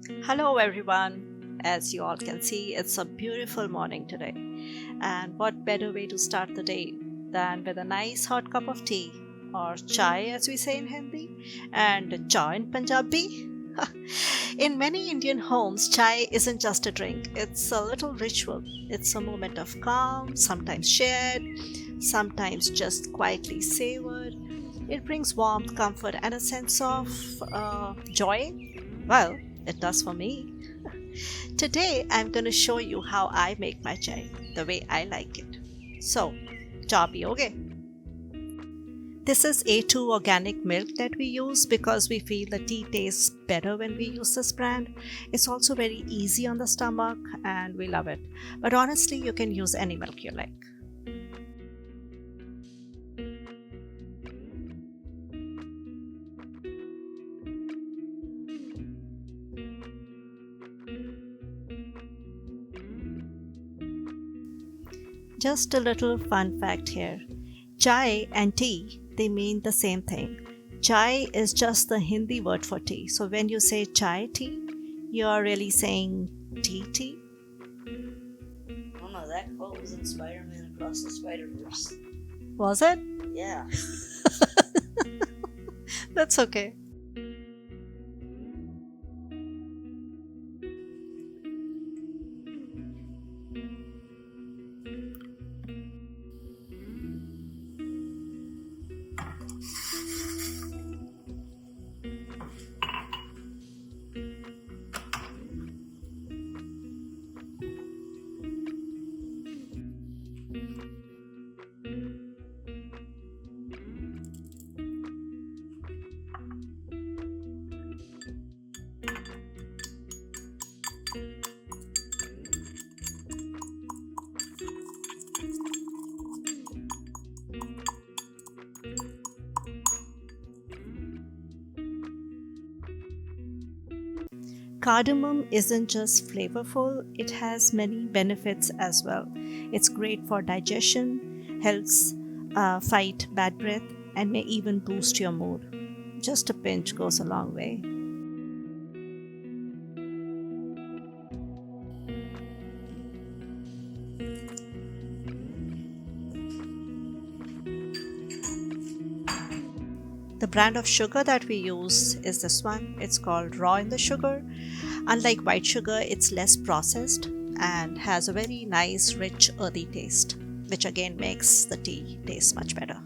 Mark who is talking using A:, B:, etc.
A: Hello, everyone. As you all can see, it's a beautiful morning today. And what better way to start the day than with a nice hot cup of tea, or chai, as we say in Hindi, and chai in Punjabi? In many Indian homes, chai isn't just a drink, it's a little ritual. It's a moment of calm, sometimes shared, sometimes just quietly savored. It brings warmth, comfort, and a sense of joy. Well, it does for me. Today, I'm going to show you how I make my chai the way I like it. So, cha piyoge? This is A2 organic milk that we use because we feel the tea tastes better when we use this brand. It's also very easy on the stomach and we love it. But honestly, you can use any milk you like. Just a little fun fact here. Chai and tea, they mean the same thing. Chai is just the Hindi word for tea. So when you say chai tea, you're really saying tea tea.
B: Oh no, that quote was in Spider-Man Across the Spider-Verse.
A: Was it?
B: Yeah.
A: That's okay. Cardamom isn't just flavorful, it has many benefits as well. It's great for digestion, helps fight bad breath, and may even boost your mood. Just a pinch goes a long way. The brand of sugar that we use is this one. It's called Raw in the Sugar. Unlike white sugar, it's less processed and has a very nice, rich, earthy taste, which again makes the tea taste much better.